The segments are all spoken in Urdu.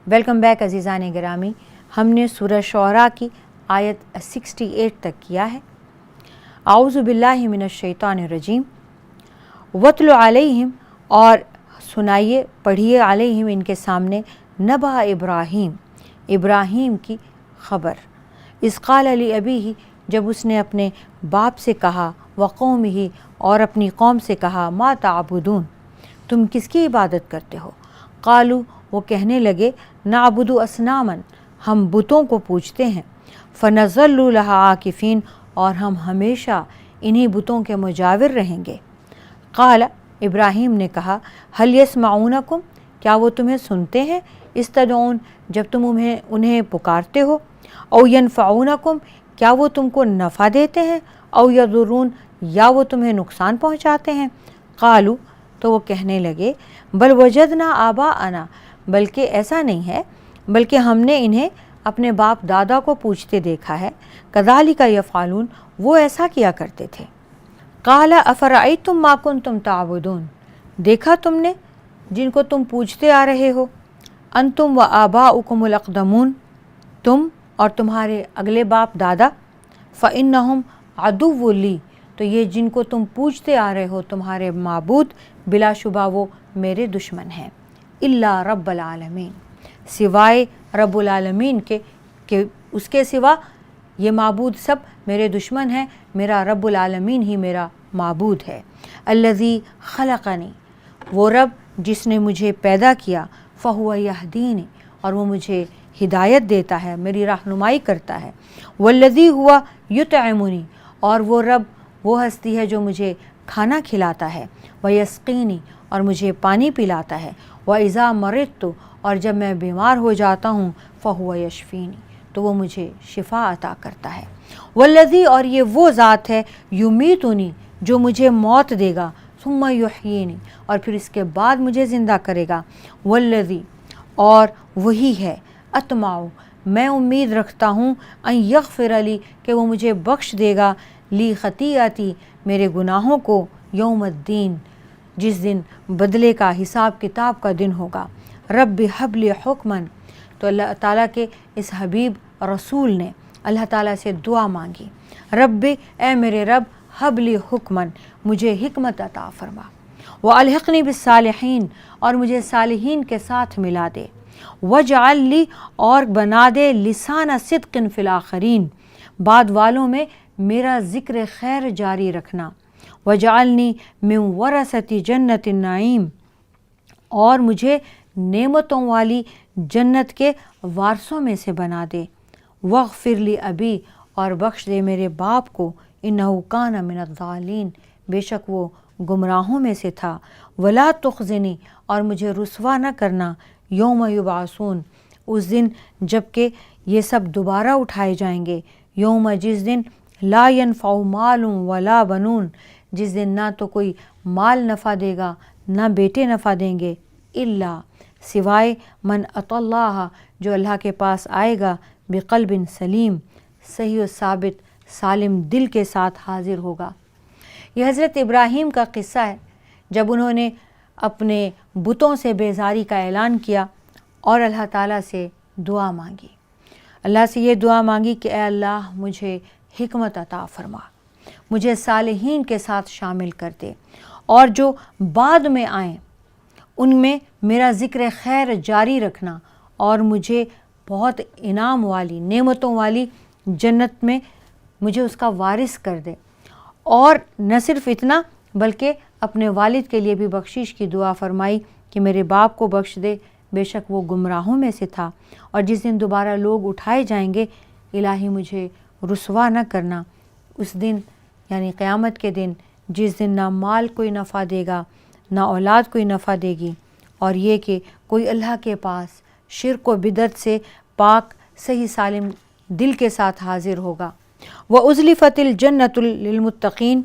ویلکم بیک عزیزان گرامی. ہم نے سورہ شعراء کی آیت 68 تک کیا ہے. اعوذ باللہ من الشیطان الرجیم. وَاتْلُ عَلَيْهِمْ، اور سنائیے پڑھیے علیہم ان کے سامنے، نبأ ابراہیم، ابراہیم کی خبر. اذ قال لأبیہ، جب اس نے اپنے باپ سے کہا، وقومہ، اور اپنی قوم سے کہا، ما تعبدون، تم کس کی عبادت کرتے ہو؟ قالوا، وہ کہنے لگے، نعبد اصناما، ہم بتوں کو پوجتے ہیں. فنظل لها عاکفین، اور ہم ہمیشہ انہی بتوں کے مجاور رہیں گے. قال، ابراہیم نے کہا، هل يسمعونکم، کیا وہ تمہیں سنتے ہیں؟ استدعون، جب تم انہیں پکارتے ہو. او ینفعونکم، کیا وہ تم کو نفع دیتے ہیں؟ او یضرون، یا وہ تمہیں نقصان پہنچاتے ہیں؟ قالوا، تو وہ کہنے لگے، بل وجدنا آباءنا، بلکہ ایسا نہیں ہے، بلکہ ہم نے انہیں اپنے باپ دادا کو پوچھتے دیکھا ہے. کذالک یفعلون، وہ ایسا کیا کرتے تھے. قال افرأیتم ما کنتم تعبدون، دیکھا تم نے جن کو تم پوجتے آ رہے ہو. انتم و آباؤکم الاقدمون، تم اور تمہارے اگلے باپ دادا. فإنہم عدو لی، تو یہ جن کو تم پوجتے آ رہے ہو تمہارے معبود، بلا شبہ وہ میرے دشمن ہیں. الا رب العالمین، سوائے رب العالمین کے، کہ اس کے سوا یہ معبود سب میرے دشمن ہیں، میرا رب العالمین ہی میرا معبود ہے. الذی خلقنی، وہ رب جس نے مجھے پیدا کیا. فہو یہدینی، اور وہ مجھے ہدایت دیتا ہے، میری رہنمائی کرتا ہے. والذی ہوا یطعمنی، اور وہ رب وہ ہستی ہے جو مجھے کھانا کھلاتا ہے. ویسقینی، اور مجھے پانی پلاتا ہے. وَإِذَا مَرِضْتُ، اور جب میں بیمار ہو جاتا ہوں، فَهُوَ يَشْفِينِ، تو وہ مجھے شفا عطا کرتا ہے. والذی، اور یہ وہ ذات ہے، یمیتنی، جو مجھے موت دے گا. ثم یحیینی، اور پھر اس کے بعد مجھے زندہ کرے گا. والذی، اور وہی ہے، اطمع، میں امید رکھتا ہوں، ان یغفر لی، کہ وہ مجھے بخش دے گا، لی خطیئتی، میرے گناہوں کو، یوم الدین، جس دن بدلے کا حساب کتاب کا دن ہوگا. رب ہب لی حکمن، تو اللہ تعالیٰ کے اس حبیب رسول نے اللہ تعالیٰ سے دعا مانگی. رب، اے میرے رب، ہب لی حکمن، مجھے حکمت عطا فرما. والحقنی بالصالحین، اور مجھے صالحین کے ساتھ ملا دے. واجعل لی، اور بنا دے، لسان صدق فی الاخرین، بعد والوں میں میرا ذکر خیر جاری رکھنا. واجعلنی من ورثۃ جنت النعیم، اور مجھے نعمتوں والی جنت کے وارثوں میں سے بنا دے. واغفر لی ابی، اور بخش دے میرے باپ کو، انہ کان من الضالین، بے شک وہ گمراہوں میں سے تھا. ولا تخزنی، اور مجھے رسوا نہ کرنا، یوم یبعثون، اس دن جب کہ یہ سب دوبارہ اٹھائے جائیں گے. یوم، جس دن، لا ینفع مال ولا بنون، جس دن نہ تو کوئی مال نفع دے گا نہ بیٹے نفع دیں گے. الا، سوائے، من اتی اللہ، جو اللہ کے پاس آئے گا، بقلب سلیم، صحیح و ثابت سالم دل کے ساتھ حاضر ہوگا. یہ حضرت ابراہیم کا قصہ ہے، جب انہوں نے اپنے بتوں سے بیزاری کا اعلان کیا اور اللہ تعالیٰ سے دعا مانگی. اللہ سے یہ دعا مانگی کہ اے اللہ، مجھے حکمت عطا فرما، مجھے صالحین کے ساتھ شامل کر دے، اور جو بعد میں آئیں ان میں میرا ذکر خیر جاری رکھنا، اور مجھے بہت انعام والی، نعمتوں والی جنت میں مجھے اس کا وارث کر دے. اور نہ صرف اتنا، بلکہ اپنے والد کے لیے بھی بخشش کی دعا فرمائی کہ میرے باپ کو بخش دے، بے شک وہ گمراہوں میں سے تھا. اور جس دن دوبارہ لوگ اٹھائے جائیں گے، الہی مجھے رسوا نہ کرنا، اس دن یعنی قیامت کے دن، جس دن نہ مال کوئی نفع دے گا نہ اولاد کوئی نفع دے گی، اور یہ کہ کوئی اللہ کے پاس شرک و بدعت سے پاک صحیح سالم دل کے ساتھ حاضر ہوگا. وَأُزْلِفَتِ الْجَنَّةُ لِلْمُتَّقِينَ،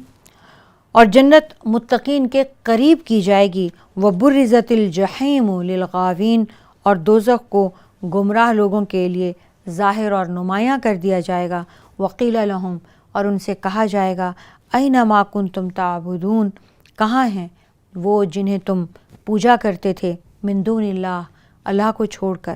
اور جنت متقین کے قریب کی جائے گی. وَبُرِّزَتِ الْجَحِيمُ لِلْغَاوِينَ، اور دوزخ کو گمراہ لوگوں کے لیے ظاہر اور نمایاں کر دیا جائے گا. وَقِيلَ لَهُمْ، اور ان سے کہا جائے گا، أَيْنَ مَا كُنْتُمْ تَعْبُدُونَ، کہاں ہیں وہ جنہیں تم پوجا کرتے تھے، من دون اللہ، اللہ کو چھوڑ کر.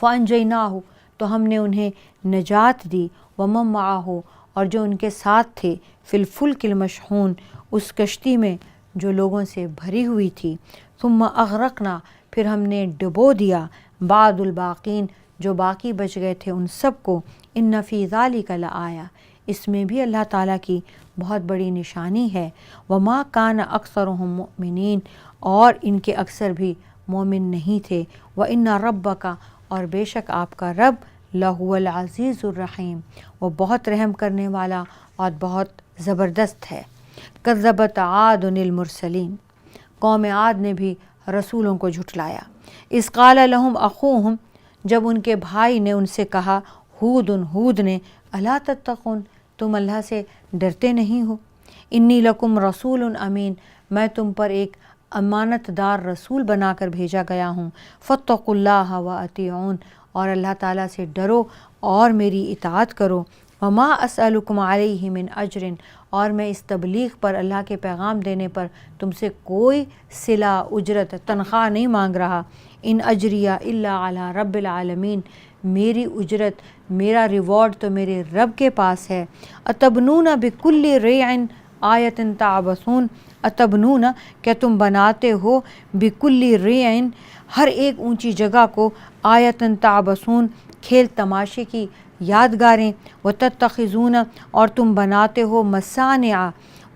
فانجیناہ تو ہم نے انہیں نجات دی، ومن معہ اور جو ان کے ساتھ تھے، فی الفلک المشحون اس کشتی میں جو لوگوں سے بھری ہوئی تھی، ثم اغرقنا پھر ہم نے ڈبو دیا، بعد الباقین جو باقی بچ گئے تھے ان سب کو، ان فی ذلک لآیہ اس میں بھی اللہ تعالیٰ کی بہت بڑی نشانی ہے، وما کان اکثرہم مؤمنین اور ان کے اکثر بھی مومن نہیں تھے، وان ربک اور بے شک آپ کا رب لہو العزیز الرحیم وہ بہت رحم کرنے والا اور بہت زبردست ہے۔ کذبت عاد المرسلین قوم عاد نے بھی رسولوں کو جھٹلایا، اذ قال لہم اخوہم جب ان کے بھائی نے ان سے کہا، ہود نے، الا تتقون تم اللہ سے ڈرتے نہیں ہو، انی لکم رسول امین میں تم پر ایک امانت دار رسول بنا کر بھیجا گیا ہوں، فاتقوا اللہ واطیعون اور اللہ تعالیٰ سے ڈرو اور میری اطاعت کرو، وما اسألکم علیہ من اجر اور میں اس تبلیغ پر اللہ کے پیغام دینے پر تم سے کوئی صلہ اجرت تنخواہ نہیں مانگ رہا، ان اجریہ الا علی رب العالمین میری اجرت میرا ریوارڈ تو میرے رب کے پاس ہے، اتبنون بکل ریع آیت تعبثون اتبنون کیا تم بناتے ہو بکل ریع ہر ایک اونچی جگہ کو، آیت تعبثون کھیل تماشے کی یادگاریں، وتتخذون اور تم بناتے ہو مصانع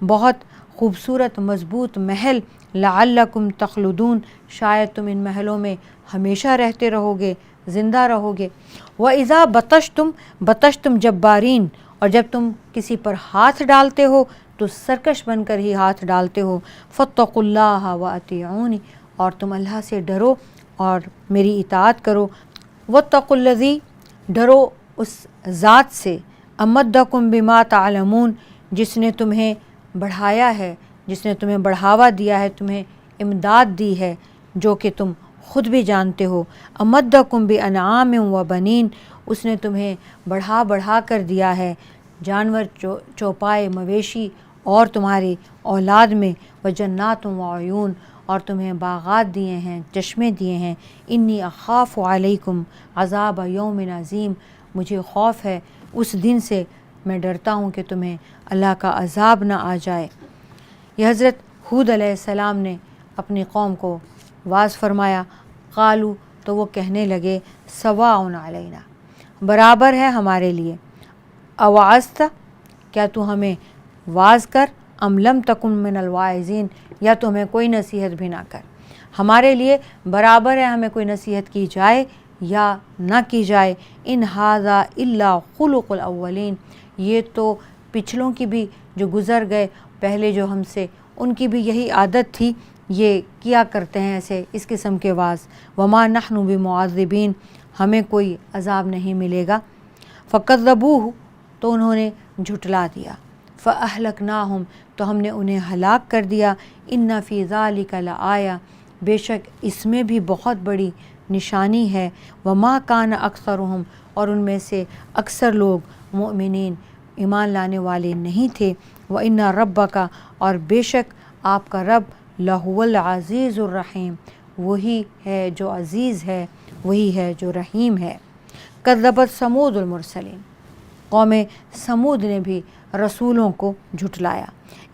بہت خوبصورت مضبوط محل، لعلکم تخلدون شاید تم ان محلوں میں ہمیشہ رہتے رہو گے، زندہ رہو گے، وَإِذَا بَطَشْتُمْ جَبَّارِينَ اور جب تم کسی پر ہاتھ ڈالتے ہو تو سرکش بن کر ہی ہاتھ ڈالتے ہو، فاتقوا اللہ وَأَطِيعُونِ اور تم اللہ سے ڈرو اور میری اطاعت کرو، واتقوا الذی ڈرو اس ذات سے، امدکم بما تعلمون جس نے تمہیں بڑھایا ہے، جس نے تمہیں بڑھاوا دیا ہے، تمہیں امداد دی ہے جو کہ تم خود بھی جانتے ہو، امدکم بانعام و بنین اس نے تمہیں بڑھا کر دیا ہے جانور چوپائے مویشی اور تمہاری اولاد میں، وجنات و عیون اور تمہیں باغات دیے ہیں، چشمے دیے ہیں، انی اخاف علیکم عذاب یوم عظیم مجھے خوف ہے اس دن سے، میں ڈرتا ہوں کہ تمہیں اللہ کا عذاب نہ آ جائے۔ یہ حضرت ہود علیہ السلام نے اپنی قوم کو واعظ فرمایا، قالو تو وہ کہنے لگے، سواء علینا برابر ہے ہمارے لیے، اوعظت کیا تو ہمیں واعظ کر، ام لم تکن من الواعظین یا تو ہمیں کوئی نصیحت بھی نہ کر، ہمارے لیے برابر ہے ہمیں کوئی نصیحت کی جائے یا نہ کی جائے، ان ھذا الا خلق الاولین یہ تو پچھلوں کی بھی جو گزر گئے پہلے جو ہم سے ان کی بھی یہی عادت تھی، یہ کیا کرتے ہیں ایسے اس قسم کے واعظ، وما نحن بمعذبین ہمیں کوئی عذاب نہیں ملے گا، فکذبوہ تو انہوں نے جھٹلا دیا، فاہلکناہم تو ہم نے انہیں ہلاک کر دیا، ان فی ذلک لآیہ بے شک اس میں بھی بہت بڑی نشانی ہے، وما کان اکثرہم اور ان میں سے اکثر لوگ مؤمنین ایمان لانے والے نہیں تھے، وان ربک اور بے شک آپ کا رب لہو العزیز الرحیم وہی ہے جو عزیز ہے، وہی ہے جو رحیم ہے۔ کذبت ثمود المرسلین قوم ثمود نے بھی رسولوں کو جھٹلایا،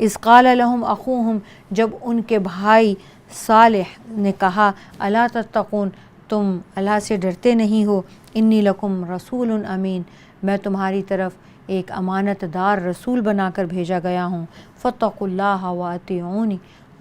اذ قال لہم اخوہم جب ان کے بھائی صالح نے کہا، الا تتقون تم اللہ سے ڈرتے نہیں ہو، انی لکم رسول امین میں تمہاری طرف ایک امانت دار رسول بنا کر بھیجا گیا ہوں، فاتقوا اللہ واطیعون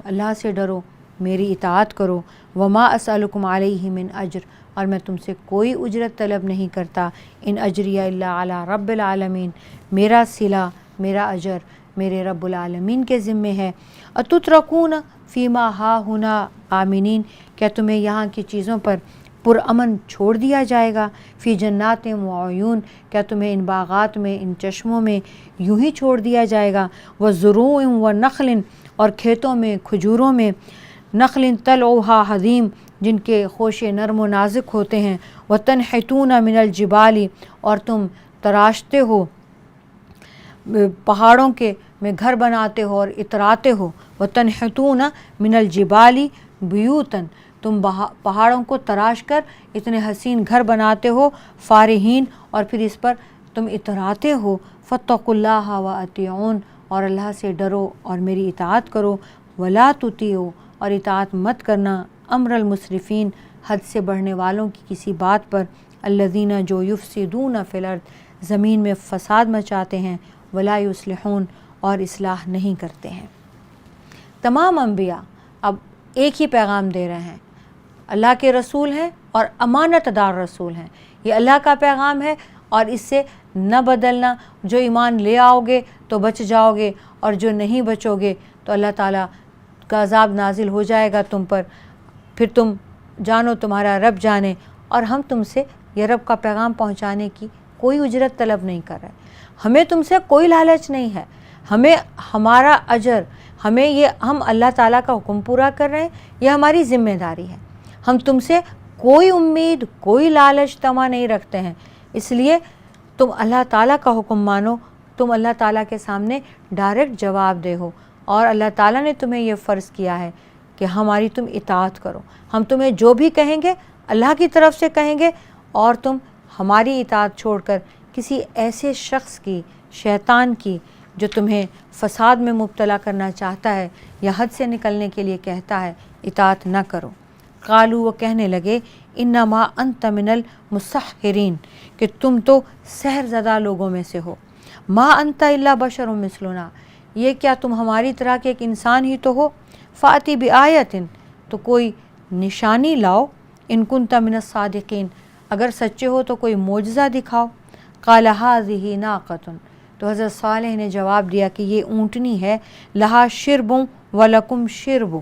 اللہ سے ڈرو میری اطاعت کرو، وما اسألکم علیہ من اجر اور میں تم سے کوئی اجرت طلب نہیں کرتا، ان اجریہ الا علی رب العالمین میرا صلہ میرا اجر میرے رب العالمین کے ذمے ہے، اتترکون فیما ہاہنا آمنین کیا تمہیں یہاں کی چیزوں پر پرامن چھوڑ دیا جائے گا، فی جنات و عیون کیا تمہیں ان باغات میں ان چشموں میں یوں ہی چھوڑ دیا جائے گا، وزروع و نخل اور کھیتوں میں کھجوروں میں، نخل طلعھا حدیم جن کے خوشے نرم و نازک ہوتے ہیں، وتنحتون من الجبال اور تم تراشتے ہو پہاڑوں کے میں گھر بناتے ہو اور اتراتے ہو، وتنحتون من الجبال بیوتن تم پہاڑوں کو تراش کر اتنے حسین گھر بناتے ہو فارحین، اور پھر اس پر تم اتراتے ہو، فاتقوا اللہ واطیعون، اور اللہ سے ڈرو اور میری اطاعت کرو، ولا تطیعوا، اور اطاعت مت کرنا امر المسرفین، حد سے بڑھنے والوں کی کسی بات پر، الذین جو یفسدون فی الارض، زمین میں فساد مچاتے ہیں، ولا یصلحون، اور اصلاح نہیں کرتے ہیں۔ تمام انبیاء اب ایک ہی پیغام دے رہے ہیں، اللہ کے رسول ہیں اور امانت دار رسول ہیں، یہ اللہ کا پیغام ہے اور اس سے نہ بدلنا، جو ایمان لے آؤ گے تو بچ جاؤ گے، اور جو نہیں بچو گے تو اللہ تعالیٰ کا عذاب نازل ہو جائے گا تم پر، پھر تم جانو تمہارا رب جانے۔ اور ہم تم سے یہ رب کا پیغام پہنچانے کی کوئی اجرت طلب نہیں کر رہے، ہمیں تم سے کوئی لالچ نہیں ہے، ہمیں ہمارا اجر، ہم اللہ تعالیٰ کا حکم پورا کر رہے ہیں، یہ ہماری ذمہ داری ہے، ہم تم سے کوئی امید، کوئی لالچ طمع نہیں رکھتے ہیں، اس لیے تم اللہ تعالیٰ کا حکم مانو، تم اللہ تعالیٰ کے سامنے ڈائریکٹ جواب دے ہو، اور اللہ تعالیٰ نے تمہیں یہ فرض کیا ہے کہ ہماری تم اطاعت کرو، ہم تمہیں جو بھی کہیں گے اللہ کی طرف سے کہیں گے، اور تم ہماری اطاعت چھوڑ کر کسی ایسے شخص کی، شیطان کی، جو تمہیں فساد میں مبتلا کرنا چاہتا ہے یا حد سے نکلنے کے لیے کہتا ہے، اطاعت نہ کرو۔ قالوا، وہ کہنے لگے، انما انت من المسحرین، کہ تم تو سحر زدہ لوگوں میں سے ہو، ما انت الا بشر مثلنا، یہ کیا تم ہماری طرح کے ایک انسان ہی تو ہو، فاتی بآیۃ، تو کوئی نشانی لاؤ، ان کنت من الصادقین، اگر سچے ہو تو کوئی معجزہ دکھاؤ۔ قال ھذہ ناقۃ، تو حضرت صالح نے جواب دیا کہ یہ اونٹنی ہے، لہا شرب ولکم شرب،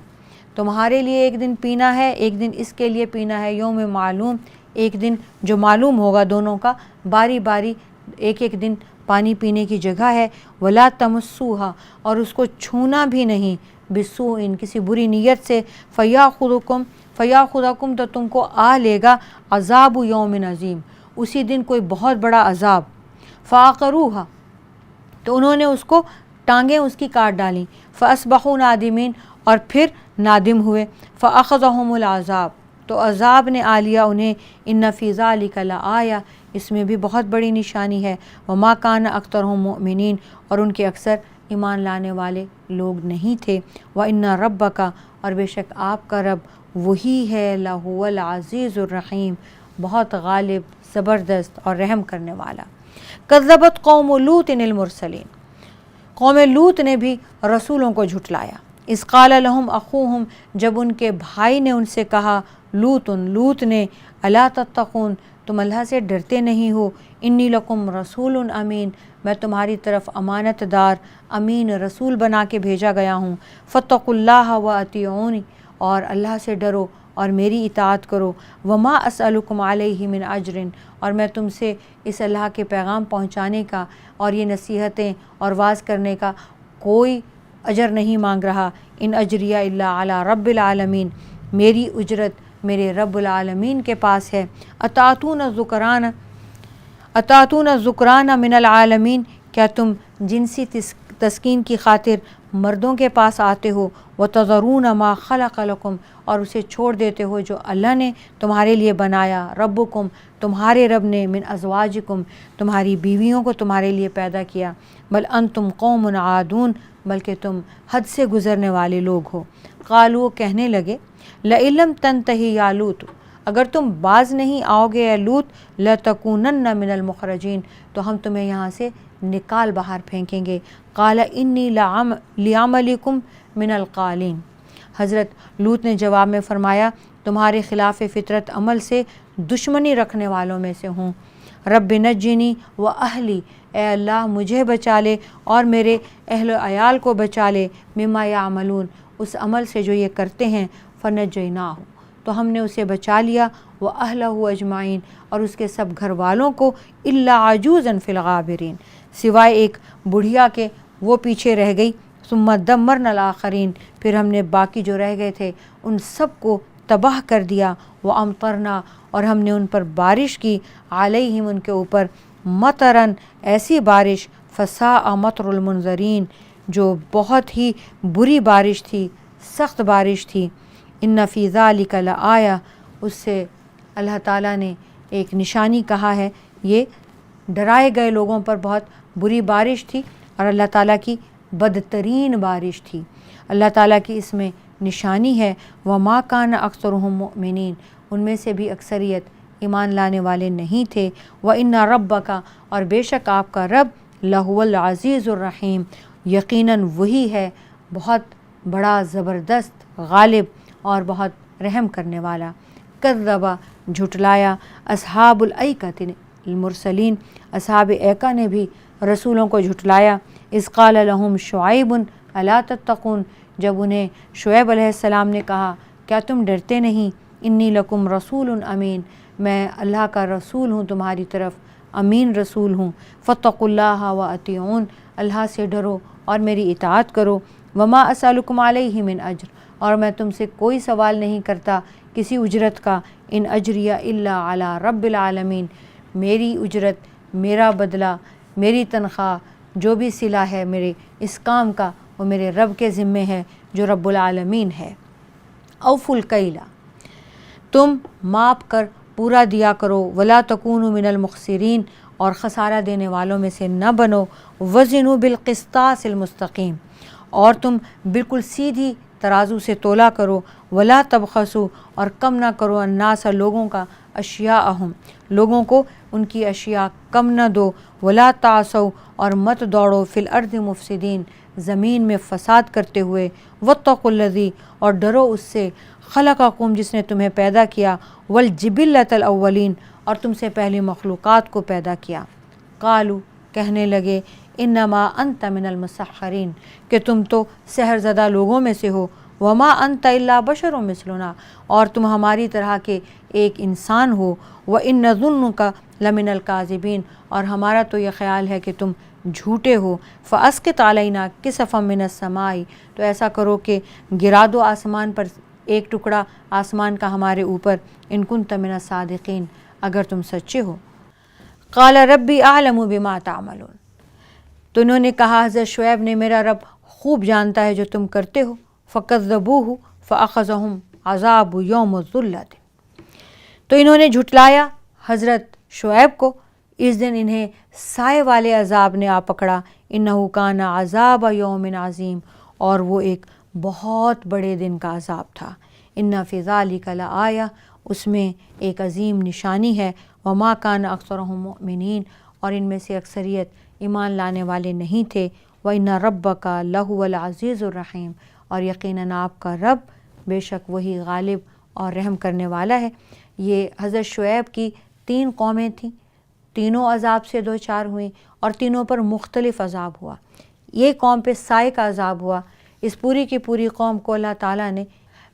تمہارے لیے ایک دن پینا ہے، ایک دن اس کے لیے پینا ہے، یوم معلوم، ایک دن جو معلوم ہوگا دونوں کا، باری باری ایک ایک دن پانی پینے کی جگہ ہے، ولا تمسوہا، اور اس کو چھونا بھی نہیں، بسوء، کسی بری نیت سے، فیاخذکم، تو تم کو آ لے گا، عذاب یوم عظیم، اسی دن کوئی بہت بڑا عذاب، فعقروہا، تو انہوں نے اس کو ٹانگیں اس کی کاٹ ڈالیں، فاصبحوا نادمین، اور پھر نادم ہوئے، فاخذہم العذاب، تو عذاب نے آ لیا انہیں، ان فی ذلک لآیہ، اس میں بھی بہت بڑی نشانی ہے، وما کان اکثرہم مؤمنین، اور ان کے اکثر ایمان لانے والے لوگ نہیں تھے، وان ربک، اور بے شک آپ کا رب وہی ہے، لہو العزیز الرحیم، بہت غالب، زبردست اور رحم کرنے والا۔ کذبت قوم لوط المرسلین، قوم لوط نے بھی رسولوں کو جھٹلایا، اذ قال لهم اخوہم، جب ان کے بھائی نے ان سے کہا، لوط نے، الا تتقون، تم اللہ سے ڈرتے نہیں ہو، انی لکم رسول امین، میں تمہاری طرف امانت دار، امین رسول بنا کے بھیجا گیا ہوں، فاتقوا اللہ واطیعون، اور اللہ سے ڈرو اور میری اطاعت کرو، وما اسألکم علیہ من اجر، اور میں تم سے اس اللہ کے پیغام پہنچانے کا اور یہ نصیحتیں اور واعظ کرنے کا کوئی اجر نہیں مانگ رہا، ان اجریہ الا علی رب العالمین، میری اجرت میرے رب العالمین کے پاس ہے، اتاتون الذکران من العالمین، کیا تم جنسی تسکین کی خاطر مردوں کے پاس آتے ہو، وتذرون ما خلق لکم، اور اسے چھوڑ دیتے ہو جو اللہ نے تمہارے لیے بنایا، ربکم، تمہارے رب نے، من ازواجکم، تمہاری بیویوں کو تمہارے لیے پیدا کیا، بل انتم قوم عادون، بلکہ تم حد سے گزرنے والے لوگ ہو۔ قالوا، کہنے لگے، لئن لم تنتہی یا لوط، اگر تم باز نہیں آؤ گے اے لوط، لتکونن من المخرجین، تو ہم تمہیں یہاں سے نکال باہر پھینکیں گے۔ قال انی لعملکم من القالین، حضرت لوط نے جواب میں فرمایا، تمہارے خلاف فطرت عمل سے دشمنی رکھنے والوں میں سے ہوں، رب نجنی و اہلی، اے اللہ مجھے بچا لے اور میرے اہل و عیال کو بچا لے، مما یعملون، اس عمل سے جو یہ کرتے ہیں، فنجیناہ، تو ہم نے اسے بچا لیا، واہلہ اجمعین، اور اس کے سب گھر والوں کو، الا عجوزا فی الغابرین، سوائے ایک بڑھیا کے، وہ پیچھے رہ گئی، ثم دمرنا الآخرین، پھر ہم نے باقی جو رہ گئے تھے ان سب کو تباہ کر دیا، وامطرنا، اور ہم نے ان پر بارش کی، علیہم، ان کے اوپر، مطرن، ایسی بارش، فساء مطر المنذرین، جو بہت ہی بری بارش تھی، سخت بارش تھی، ان فی ذالک لآیہ، اس سے اللہ تعالیٰ نے ایک نشانی کہا ہے۔ یہ ڈرائے گئے لوگوں پر بہت بری بارش تھی اور اللہ تعالیٰ کی بدترین بارش تھی۔ اللہ تعالیٰ کی اس میں نشانی ہے۔ وما کان اکثرهم مؤمنین، ان میں سے بھی اکثریت ایمان لانے والے نہیں تھے۔ وان ربک، اور بے شک آپ کا رب، لہو العزیز الرحیم، یقیناً وہی ہے بہت بڑا زبردست غالب اور بہت رحم کرنے والا۔ کذبا، جھٹلایا، اصحاب الایکۃ المرسلین، اصحاب ایکہ نے بھی رسولوں کو جھٹلایا۔ اذ قال لهم شعیب الا تتقون، جب انہیں شعیب علیہ السلام نے کہا کیا تم ڈرتے نہیں؟ انی لکم رسول امین، میں اللہ کا رسول ہوں، تمہاری طرف امین رسول ہوں۔ فاتقوا اللہ واطیعون، اللہ سے ڈرو اور میری اطاعت کرو۔ وما اسألکم علیہ من اجر، اور میں تم سے کوئی سوال نہیں کرتا کسی اجرت کا۔ ان اجریہ الا علی رب العالمین، میری اجرت، میرا بدلہ، میری تنخواہ، جو بھی صلہ ہے میرے اس کام کا، وہ میرے رب کے ذمے ہے جو رب العالمین ہے۔ اوفوا الکیل، تم ماپ کر پورا دیا کرو۔ ولا تکونوا من المخسرین، اور خسارہ دینے والوں میں سے نہ بنو۔ وزنوا بالقسطاس المستقیم، اور تم بالکل سیدھی ترازو سے تولا کرو۔ ولا تبخسوا، اور کم نہ کرو، الناس لوگوں کا، اشیاءہم لوگوں کو ان کی اشیاء کم نہ دو۔ ولا تعثوا، اور مت دوڑو، فی الارض مفسدین زمین میں فساد کرتے ہوئے۔ واتقوا الذی، اور ڈرو اس سے، خلقکم جس نے تمہیں پیدا کیا، والجبلۃ الاولین، اور تم سے پہلی مخلوقات کو پیدا کیا۔ قالوا، کہنے لگے، انما انت من المسحرین، کہ تم تو سحر زدہ لوگوں میں سے ہو۔ وما انت الا بشر مثلنا، اور تم ہماری طرح کے ایک انسان ہو۔ وان نظنک لمن الکاذبین، اور ہمارا تو یہ خیال ہے کہ تم جھوٹے ہو۔ فاسقط علینا کسفا من السماء، تو ایسا کرو کہ گرا دو آسمان پر ایک ٹکڑا آسمان کا ہمارے اوپر، ان کنت من الصادقین، اگر تم سچے ہو۔ قال ربی اعلم بما تعملون، تو انہوں نے کہا حضرت شعیب نے میرا رب خوب جانتا ہے جو تم کرتے ہو۔ فکذبوہ فاخذہم عذاب یوم الذلۃ، تو انہوں نے جھٹلایا حضرت شعیب کو، اس دن انہیں سائے والے عذاب نے آ پکڑا۔ انہ کان عذاب یوم عظیم، اور وہ ایک بہت بڑے دن کا عذاب تھا۔ ان فی ذلک لآیہ، اس میں ایک عظیم نشانی ہے۔ وما کان اکثرهم مؤمنین، اور ان میں سے اکثریت ایمان لانے والے نہیں تھے۔ وَإِنَّ رَبَّكَ لَهُوَ الْعَزِيزُ الرَّحِيمُ، اور یقیناً آپ کا رب بے شک وہی غالب اور رحم کرنے والا ہے۔ یہ حضرت شعیب کی 3 قومیں تھیں، تینوں عذاب سے دو چار ہوئیں، اور تینوں پر مختلف عذاب ہوا۔ یہ قوم پہ سائے کا عذاب ہوا۔ اس پوری کی پوری قوم کو اللہ تعالیٰ نے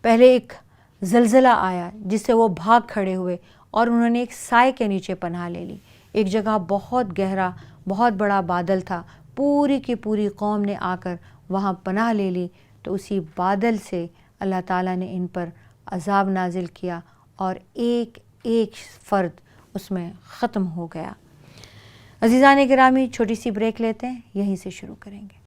پہلے ایک زلزلہ آیا جس سے وہ بھاگ کھڑے ہوئے، اور انہوں نے ایک سائے کے نیچے پناہ لے لی۔ ایک جگہ بہت گہرا بہت بڑا بادل تھا، پوری کی پوری قوم نے آ کر وہاں پناہ لے لی، تو اسی بادل سے اللہ تعالیٰ نے ان پر عذاب نازل کیا، اور ایک ایک فرد اس میں ختم ہو گیا۔ عزیزان گرامی، چھوٹی سی بریک لیتے ہیں، یہیں سے شروع کریں گے۔